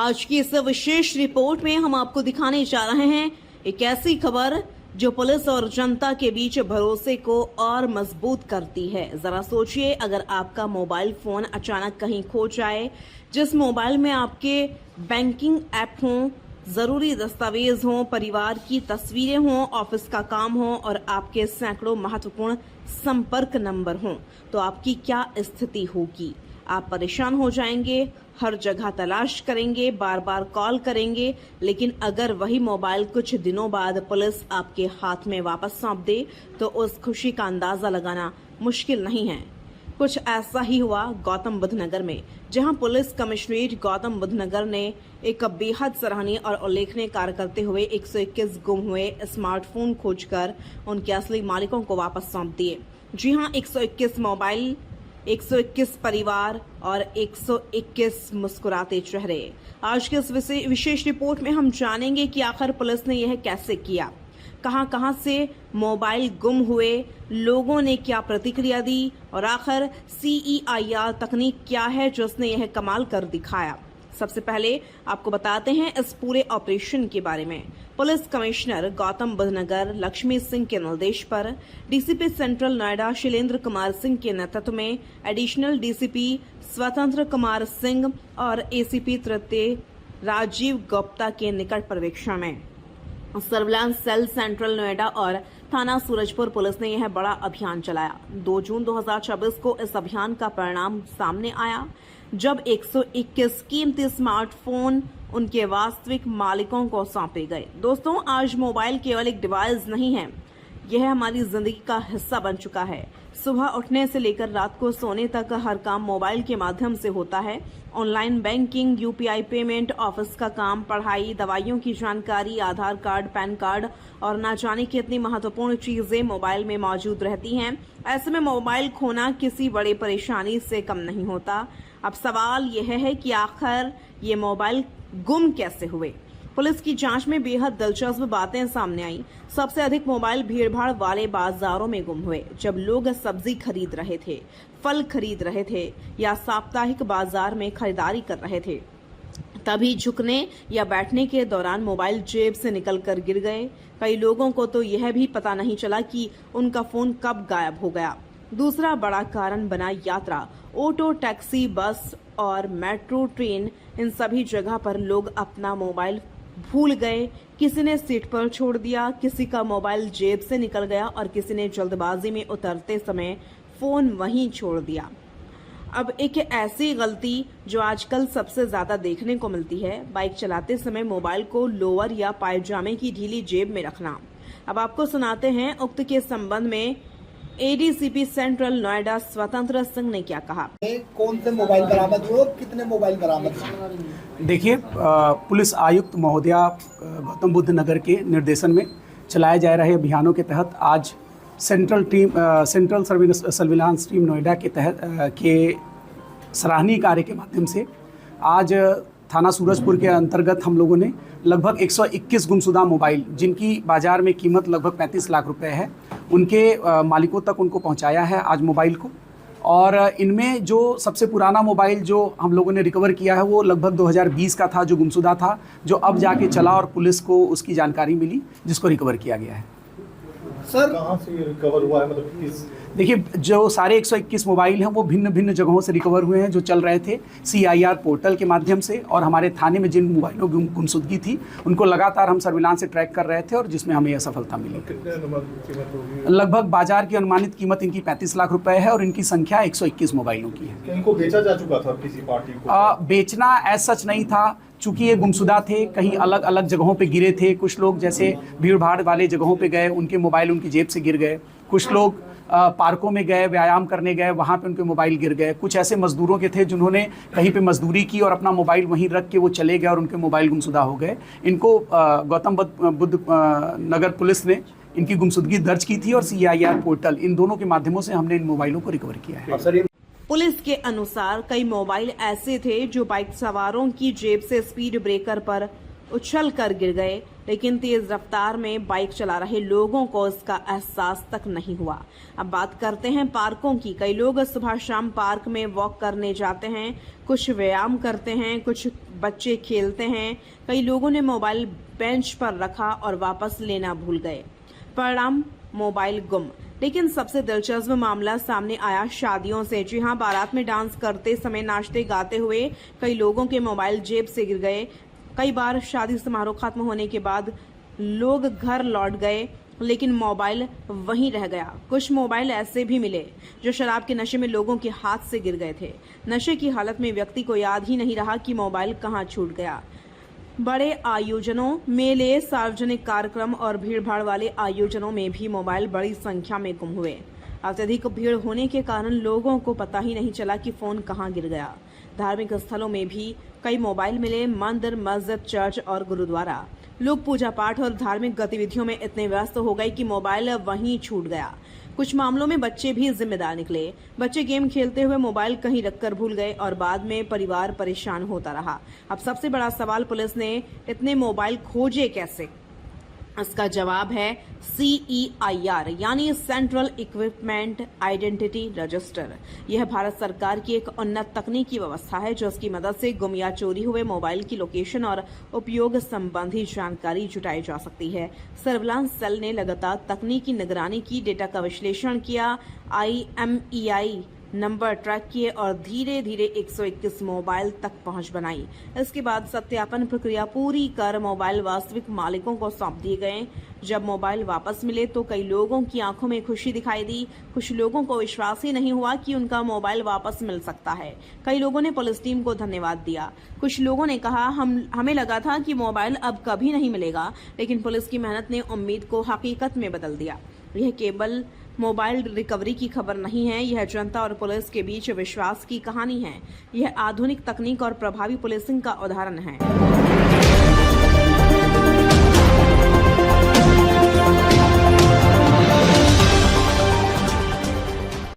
आज की इस विशेष रिपोर्ट में हम आपको दिखाने जा रहे हैं एक ऐसी खबर जो पुलिस और जनता के बीच भरोसे को और मजबूत करती है। जरा सोचिए, अगर आपका मोबाइल फोन अचानक कहीं खो जाए, जिस मोबाइल में आपके बैंकिंग ऐप हों, जरूरी दस्तावेज हों, परिवार की तस्वीरें हों, ऑफिस का काम हो और आपके सैकड़ों महत्वपूर्ण संपर्क नंबर हों, तो आपकी क्या स्थिति होगी? आप परेशान हो जाएंगे, हर जगह तलाश करेंगे, बार बार कॉल करेंगे। लेकिन अगर वही मोबाइल कुछ दिनों बाद पुलिस आपके हाथ में वापस सौंप दे तो उस खुशी का अंदाजा लगाना मुश्किल नहीं है। कुछ ऐसा ही हुआ गौतम बुद्ध नगर में, जहां पुलिस कमिश्नरेट गौतम बुद्ध नगर ने एक बेहद सराहनीय और उल्लेखनीय कार्य करते हुए 121 गुम हुए स्मार्टफोन खोजकर उनके असली मालिकों को वापस सौंप दिए। जी हां, 121 मोबाइल, 121 परिवार और 121 मुस्कुराते चेहरे। आज के इस विशेष रिपोर्ट में हम जानेंगे कि आखिर पुलिस ने यह कैसे किया, कहां से मोबाइल गुम हुए, लोगों ने क्या प्रतिक्रिया दी और आखिर CEIR तकनीक क्या है जो उसने यह कमाल कर दिखाया। सबसे पहले आपको बताते हैं इस पूरे ऑपरेशन के बारे में। पुलिस कमिश्नर गौतम बुद्ध नगर लक्ष्मी सिंह के निर्देश पर DCP सेंट्रल नोएडा शैलेंद्र कुमार सिंह के नेतृत्व में एडिशनल DCP स्वतंत्र कुमार सिंह और ACP तृतीय राजीव गुप्ता के निकट पर्यवेक्षण में सर्विलांस सेल सेंट्रल नोएडा और थाना सूरजपुर पुलिस ने यह बड़ा अभियान चलाया। 2 जून 2024 को इस अभियान का परिणाम सामने आया, जब 121 कीमती स्मार्टफोन उनके वास्तविक मालिकों को सौंपे गए। दोस्तों, आज मोबाइल केवल एक डिवाइस नहीं है, यह हमारी जिंदगी का हिस्सा बन चुका है। सुबह उठने से लेकर रात को सोने तक हर काम मोबाइल के माध्यम से होता है। Online banking, UPI payment, office का काम, पढ़ाई, दवाइयों की जानकारी, आधार कार्ड, पैन कार्ड और ना जाने कितनी महत्वपूर्ण चीजें मोबाइल में मौजूद रहती हैं। ऐसे में मोबाइल खोना किसी बड़ी परेशानी से कम नहीं होता। अब सवाल यह है कि आखिर ये मोबाइल गुम कैसे हुए। पुलिस की जांच में बेहद दिलचस्प बातें सामने आई। सबसे अधिक मोबाइल भीड़भाड़ वाले बाजारों में गुम हुए, जब लोग सब्जी खरीद रहे थे, फल खरीद रहे थे या साप्ताहिक बाजार में खरीदारी कर रहे थे। तभी झुकने या बैठने के दौरान मोबाइल जेब से निकलकर गिर गए। कई लोगों को तो यह भी पता नहीं चला कि उनका फोन कब गायब हो गया। दूसरा बड़ा कारण बना यात्रा। ऑटो, टैक्सी, बस और मेट्रो, ट्रेन, इन सभी जगह पर लोग अपना मोबाइल भूल गए। किसी ने सीट पर छोड़ दिया, किसी का मोबाइल जेब से निकल गया और किसी ने जल्दबाजी में उतरते समय फोन वहीं छोड़ दिया। अब एक ऐसी गलती जो आजकल सबसे ज्यादा देखने को मिलती है, बाइक चलाते समय मोबाइल को लोअर या पायजामे की ढीली जेब में रखना। अब आपको सुनाते हैं उक्त के संबंध में ADCP सेंट्रल नोएडा स्वतंत्र सिंह ने क्या कहा। कौन से मोबाइल बरामद हुए और कितने मोबाइल बरामद हुए? देखिए, पुलिस आयुक्त महोदया गौतम बुद्ध नगर के निर्देशन में चलाए जा रहे अभियानों के तहत आज सेंट्रल सर्विलांस टीम नोएडा के तहत के सराहनीय कार्य के माध्यम से आज थाना सूरजपुर के अंतर्गत हम लोगों ने लगभग 121 गुमशुदा मोबाइल, जिनकी बाज़ार में कीमत लगभग 35 लाख रुपए है, उनके मालिकों तक उनको पहुंचाया है आज मोबाइल को। और इनमें जो सबसे पुराना मोबाइल जो हम लोगों ने रिकवर किया है वो लगभग 2020 का था, जो गुमशुदा था, जो अब जाके चला और पुलिस को उसकी जानकारी मिली, जिसको रिकवर किया गया है। सर, कहाँ से ये रिकवर हुआ है? मतलब किस? देखिए, जो सारे 121 मोबाइल हैं वो भिन्न भिन्न जगहों से रिकवर हुए हैं, जो चल रहे थे CIR पोर्टल के माध्यम से। और हमारे थाने में जिन मोबाइलों की गुमशुदगी थी उनको लगातार हम सर्विलांस से ट्रैक कर रहे थे और जिसमें हमें यह सफलता मिली। कितने कीमत होगी? लगभग बाजार की अनुमानित कीमत इनकी 35 लाख रुपए है और इनकी संख्या 121 मोबाइलों की है। इनको बेचा जा चुका था किसी पार्टी को? बेचना एज सच नहीं था, चूंकि ये गुमशुदा थे, कहीं अलग अलग जगहों पे गिरे थे। कुछ लोग जैसे भीड़ भाड़ वाले जगहों पे गए, उनके मोबाइल उनकी जेब से गिर गए। कुछ लोग पार्कों में गए, व्यायाम करने गए, वहाँ पे उनके मोबाइल गिर गए। कुछ ऐसे मजदूरों के थे जिन्होंने कहीं पे मजदूरी की और अपना मोबाइल वहीं रख के वो चले गए और उनके मोबाइल गुमशुदा हो गए। इनको गौतम बुद्ध नगर पुलिस ने इनकी गुमशुदगी दर्ज की थी और CIR पोर्टल, इन दोनों के माध्यमों से हमने इन मोबाइलों को रिकवर किया है। पुलिस के अनुसार कई मोबाइल ऐसे थे जो बाइक सवारों की जेब से स्पीड ब्रेकर पर उछल कर गिर गए, लेकिन तेज रफ्तार में बाइक चला रहे लोगों को इसका एहसास तक नहीं हुआ। अब बात करते हैं पार्कों की। कई लोग सुबह शाम पार्क में वॉक करने जाते हैं, कुछ व्यायाम करते हैं, कुछ बच्चे खेलते हैं। कई लोगों ने मोबाइल बेंच पर रखा और वापस लेना भूल गए। परिणाम मोबाइल गुम। लेकिन सबसे दिलचस्प मामला सामने आया शादियों से। जी हां, बारात में डांस करते समय नाचते गाते हुए कई लोगों के मोबाइल जेब से गिर गए। कई बार शादी समारोह खत्म होने के बाद लोग घर लौट गए, लेकिन मोबाइल वहीं रह गया। कुछ मोबाइल ऐसे भी मिले जो शराब के नशे में लोगों के हाथ से गिर गए थे। नशे की हालत में व्यक्ति को याद ही नहीं रहा कि मोबाइल कहाँ छूट गया। बड़े आयोजनों, मेले, सार्वजनिक कार्यक्रम और भीड़भाड़ वाले आयोजनों में भी मोबाइल बड़ी संख्या में गुम हुए। अत्यधिक भीड़ होने के कारण लोगों को पता ही नहीं चला कि फोन कहाँ गिर गया। धार्मिक स्थलों में भी कई मोबाइल मिले। मंदिर, मस्जिद, चर्च और गुरुद्वारा, लोग पूजा पाठ और धार्मिक गतिविधियों में इतने व्यस्त हो गए कि मोबाइल वहीं छूट गया। कुछ मामलों में बच्चे भी जिम्मेदार निकले। बच्चे गेम खेलते हुए मोबाइल कहीं रखकर भूल गए और बाद में परिवार परेशान होता रहा। अब सबसे बड़ा सवाल, पुलिस ने इतने मोबाइल खोजे कैसे? इसका जवाब है CEIR यानी सेंट्रल इक्विपमेंट आइडेंटिटी रजिस्टर। यह भारत सरकार की एक उन्नत तकनीकी व्यवस्था है जो इसकी मदद से गुम या चोरी हुए मोबाइल की लोकेशन और उपयोग संबंधी जानकारी जुटाई जा सकती है। सर्विलांस सेल ने लगातार तकनीकी निगरानी की, डेटा का विश्लेषण किया, IMEI नंबर ट्रैक किए और धीरे धीरे 121 मोबाइल तक पहुंच बनाई। इसके बाद सत्यापन प्रक्रिया पूरी कर मोबाइल वास्तविक मालिकों को सौंप दिए गए। जब मोबाइल वापस मिले तो कई लोगों की आंखों में खुशी दिखाई दी। कुछ लोगों को विश्वास ही नहीं हुआ कि उनका मोबाइल वापस मिल सकता है। कई लोगों ने पुलिस टीम को धन्यवाद दिया। कुछ लोगों ने कहा, हमें लगा था कि मोबाइल अब कभी नहीं मिलेगा, लेकिन पुलिस की मेहनत ने उम्मीद को हकीकत में बदल दिया। यह केवल मोबाइल रिकवरी की खबर नहीं है, यह जनता और पुलिस के बीच विश्वास की कहानी है। यह आधुनिक तकनीक और प्रभावी पुलिसिंग का उदाहरण है।